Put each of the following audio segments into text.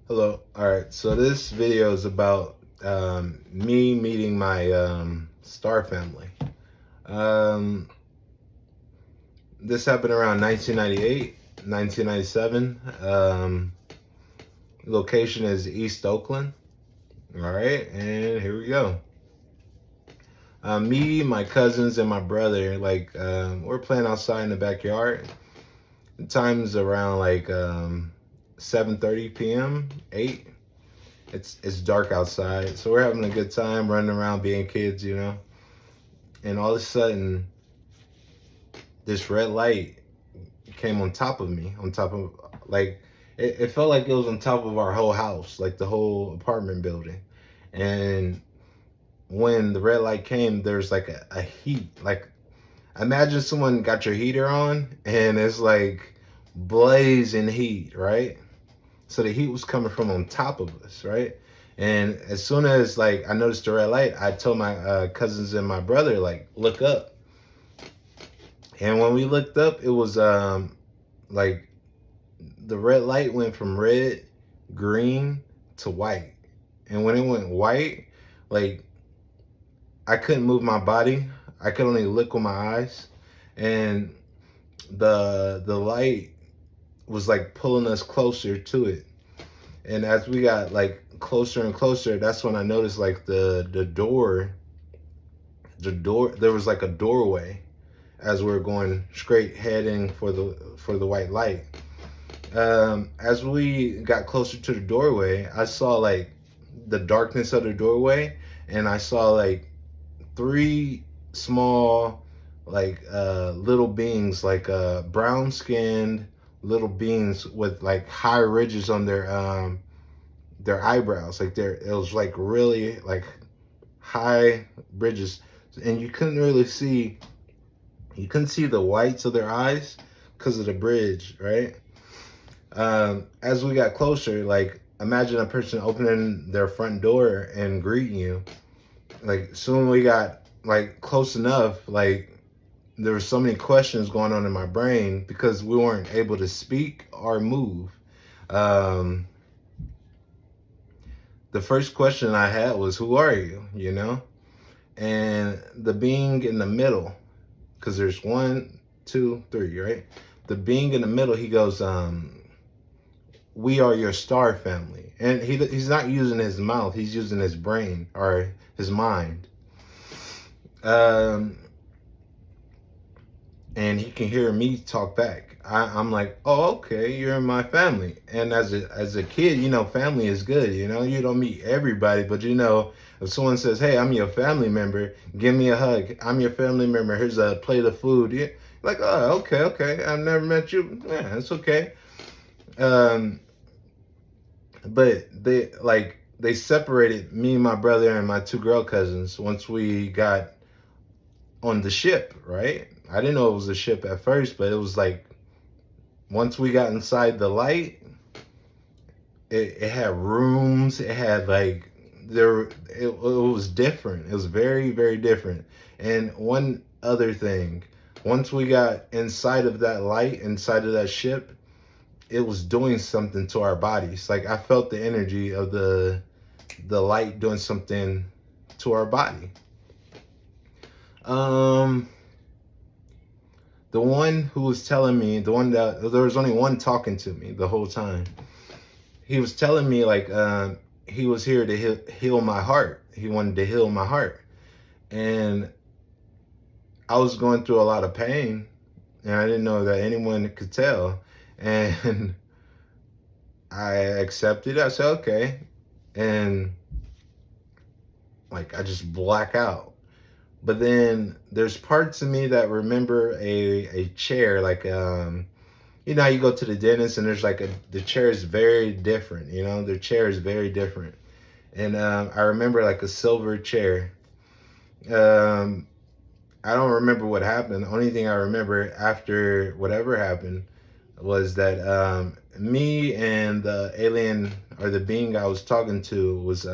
Hello. All right. So this video is about me meeting my star family. Um, this happened around 1998, 1997. Location is East Oakland. All right. And here we go. Me, my cousins, and my brother, we're playing outside in the backyard. The time's around 7:30 p.m., 8. It's dark outside, so we're having a good time running around being kids. And all of a sudden, this red light came on top of me, on top of it felt like it was on top of our whole house, like the whole apartment building. And when the red light came, there's like a heat. Like, imagine someone got your heater on and it's like blazing heat, right? So the heat was coming from on top of us, right? And as soon as I noticed the red light, I told my cousins and my brother, look up. And when we looked up, it was like the red light went from red, green to white. And when it went white, like I couldn't move my body. I could only look with my eyes. And the light was like pulling us closer to it. And as we got closer and closer, that's when I noticed the door there was like a doorway as we were going straight heading for the white light. As we got closer to the doorway, I saw the darkness of the doorway, and I saw three small little beings, brown skinned little beings with high ridges on their eyebrows. It was really high ridges, and you couldn't see the whites of their eyes because of the bridge, right? As we got closer, imagine a person opening their front door and greeting you. Soon we got close enough, there were so many questions going on in my brain because we weren't able to speak or move. Um, the first question I had was, "Who are you?" And the being in the middle, because there's 1, 2, 3, right? The being in the middle, he goes, "We are your star family," and he's not using his mouth; he's using his brain or his mind. And he can hear me talk back. I'm like, "Oh, okay, you're in my family." And as a kid, family is good. You don't meet everybody, but if someone says, "Hey, I'm your family member, give me a hug. I'm your family member. Here's a plate of food." Yeah, like, "Oh, okay, okay. I've never met you. Yeah, it's okay." Um, but they separated me, my brother, and my two girl cousins once we got on the ship, right? I didn't know it was a ship at first, but it was once we got inside the light, it had rooms. It had it was different. It was very, very different. And one other thing, once we got inside of that light, inside of that ship, it was doing something to our bodies. I felt the energy of the light doing something to our body. The one who was telling me, the one that there was only one talking to me the whole time. He was telling me he was here to heal my heart. He wanted to heal my heart, and I was going through a lot of pain, and I didn't know that anyone could tell. And I accepted it. I said, "Okay," and I just black out. But then there's parts of me that remember a chair, how you go to the dentist and there's the chair is very different. The chair is very different. And I remember a silver chair. I don't remember what happened. The only thing I remember after whatever happened was that me and the alien, or the being I was talking to, was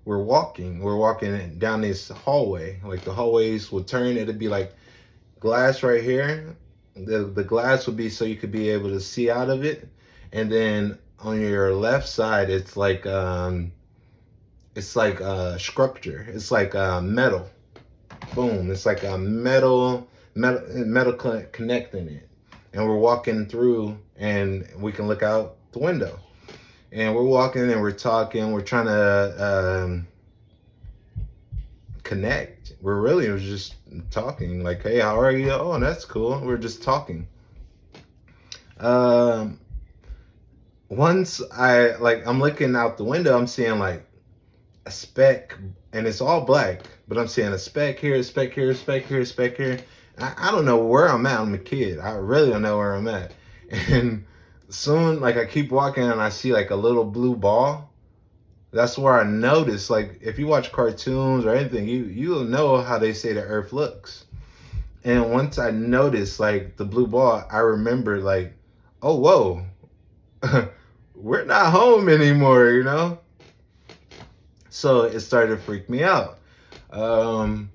we're walking down this hallway. The hallways would turn. It'd be glass right here. The glass would be so you could be able to see out of it, and then on your left side it's like a structure. It's like metal. Boom. It's like a metal connecting it. And we're walking through, and we can look out the window. And we're walking and we're talking. We're trying to connect. We're really was just talking. Like, hey, how are you? Oh, that's cool. We're just talking. Um, Once I'm looking out the window, I'm seeing like a speck, and it's all black, but I'm seeing a speck here, a speck here, a speck here, a speck here. I don't know where I'm at. I'm a kid. I really don't know where I'm at. And soon, like, I keep walking and I see like a little blue ball. That's where I notice, like, if you watch cartoons or anything, you'll know how they say the earth looks. And once I noticed like the blue ball, I remembered like, oh whoa, we're not home anymore, you know? So it started to freak me out. Um,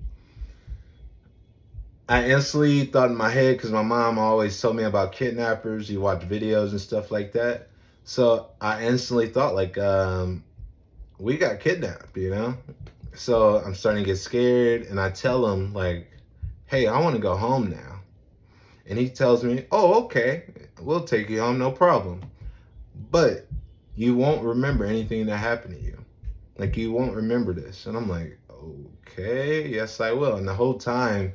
I instantly thought in my head, because my mom always told me about kidnappers. You watch videos and stuff like that. So I instantly thought like, we got kidnapped, you know? So I'm starting to get scared, and I tell him like, hey, I want to go home now. And he tells me, oh, okay, we'll take you home, no problem. But you won't remember anything that happened to you. Like, you won't remember this. And I'm like, okay, yes, I will. And the whole time,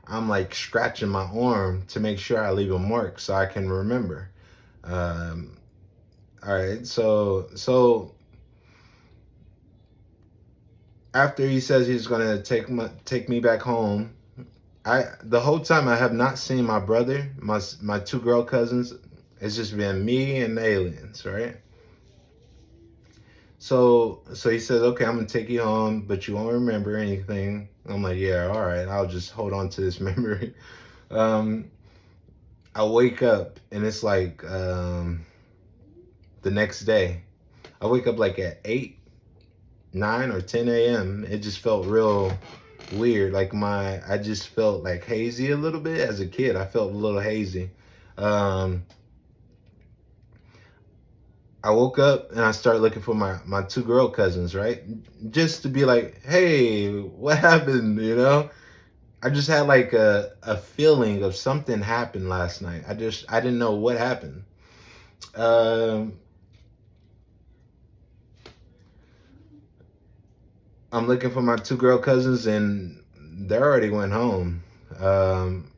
I'm like scratching my arm to make sure I leave a mark so I can remember. Um, all right, so after he says he's gonna take me back home, the whole time I have not seen my brother, my two girl cousins. It's just been me and the aliens, right? So he says, okay, I'm gonna take you home, but you won't remember anything. I'm like, yeah, all right, I'll just hold on to this memory. Um, I wake up and it's like the next day. I wake up like at 8, 9, or 10 a.m. It just felt real weird. Like I just felt like hazy a little bit as a kid. I felt a little hazy. Um, I woke up and I started looking for my two girl cousins, right? Just to be like, hey, what happened? You know? I just had like a feeling of something happened last night. I didn't know what happened. Um, I'm looking for my two girl cousins, and they already went home. Um,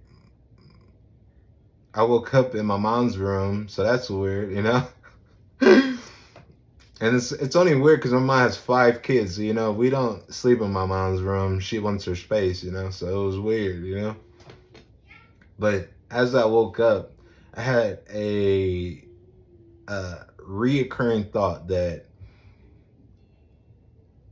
I woke up in my mom's room, so that's weird, you know? And it's only weird because my mom has 5 kids, you know. We don't sleep in my mom's room. She wants her space, you know. So it was weird, you know. But as I woke up, I had a reoccurring thought that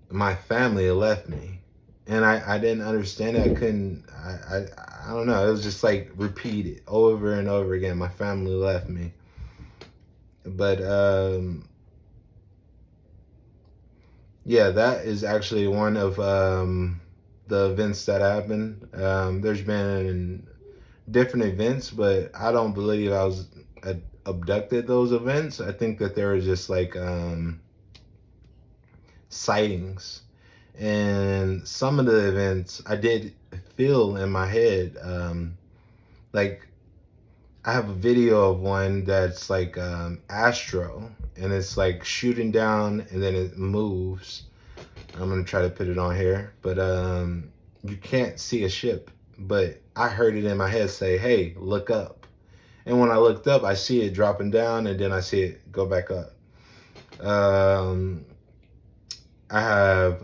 my family had left me, and I didn't understand it. I couldn't. I don't know. It was just like repeated over and over again. My family left me, but yeah, that is actually one of the events that happened. There's been different events, but I don't believe I was abducted those events. I think that there were just like sightings. And some of the events I did feel in my head. Like, I have a video of one that's like astro, and it's like shooting down and then it moves. I'm gonna try to put it on here, but you can't see a ship, but I heard it in my head say, hey, look up. And when I looked up, I see it dropping down, and then I see it go back up. I have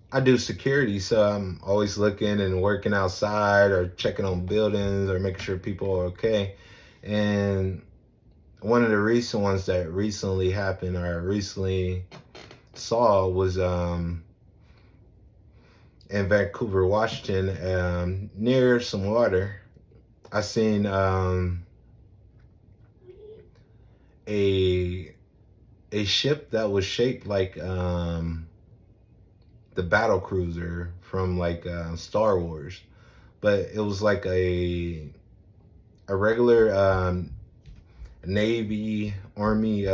I do security, so I'm always looking and working outside or checking on buildings or making sure people are okay. And one of the recent ones that recently happened or I recently saw was in Vancouver, Washington, near some water. I seen a ship that was shaped like the battle cruiser from like Star Wars, but it was like a regular Navy, Army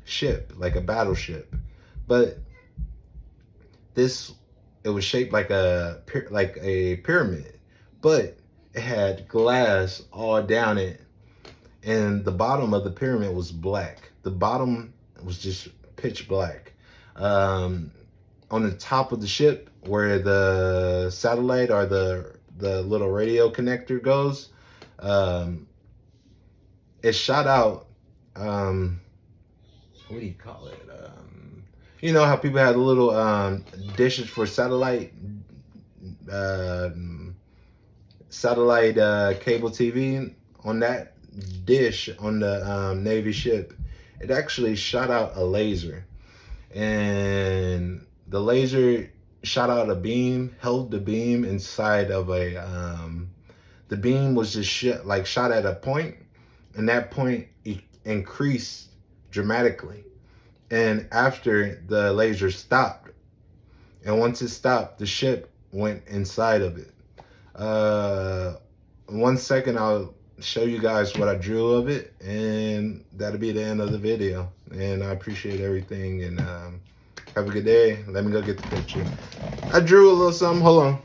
ship, like a battleship. But this, it was shaped like a pyramid, but it had glass all down it, and the bottom of the pyramid was black. The bottom was just pitch black. On the top of the ship, where the satellite or the little radio connector goes, it shot out. What do you call it? You know how people have the little dishes for satellite cable TV? On that dish on the Navy ship, it actually shot out a laser, and the laser shot out a beam, held the beam inside of a the beam was just shot at a point, and that point increased dramatically. And after the laser stopped, and once it stopped, the ship went inside of it. 1 second, I'll show you guys what I drew of it, and that'll be the end of the video. And I appreciate everything, and have a good day. Let me go get the picture. I drew a little something. Hold on.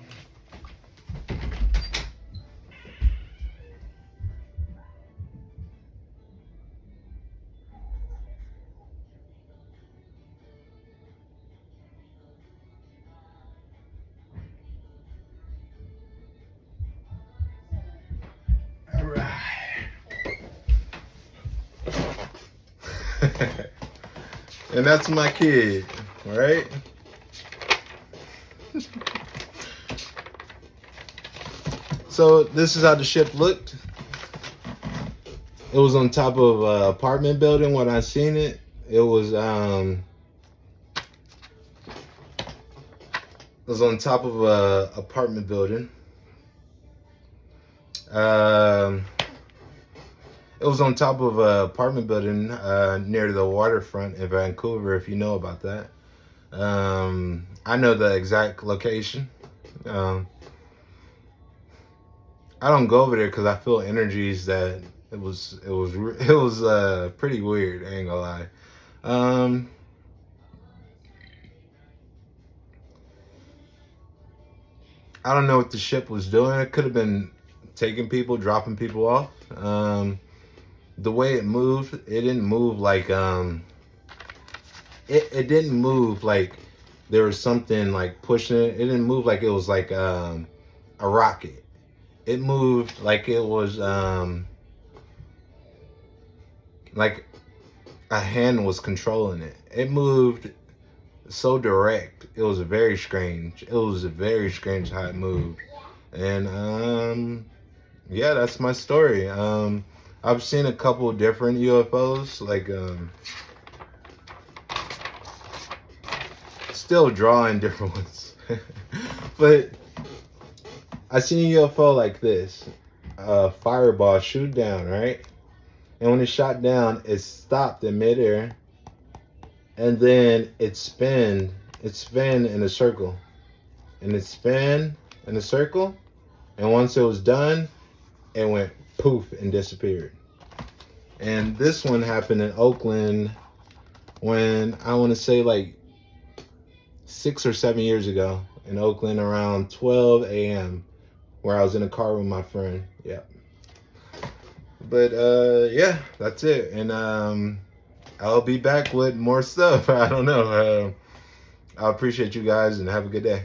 All right. And that's my kid, right? So this is how the ship looked. It was on top of an apartment building when I seen it. It was on top of a apartment building. It was on top of an apartment building near the waterfront in Vancouver, if you know about that. I know the exact location. I don't go over there because I feel energies that it was pretty weird. I ain't gonna lie. I don't know what the ship was doing. It could have been taking people, dropping people off. The way it moved, it didn't move like it didn't move like there was something like pushing it. It didn't move like it was like a rocket. It moved like it was like a hand was controlling it. It moved so direct. It was very strange. It was very strange how it moved. And yeah, that's my story. I've seen a couple different UFOs, like still drawing different ones. But I seen a UFO like this, a fireball shoot down, right? And when it shot down, it stopped in midair, and then it spun in a circle, and it spun in a circle, and once it was done, it went poof and disappeared. And this one happened in Oakland when I want to say like 6 or 7 years ago in Oakland around 12 a.m. where I was in a car with my friend. Yeah. But yeah, that's it. And I'll be back with more stuff. I don't know. I appreciate you guys and have a good day.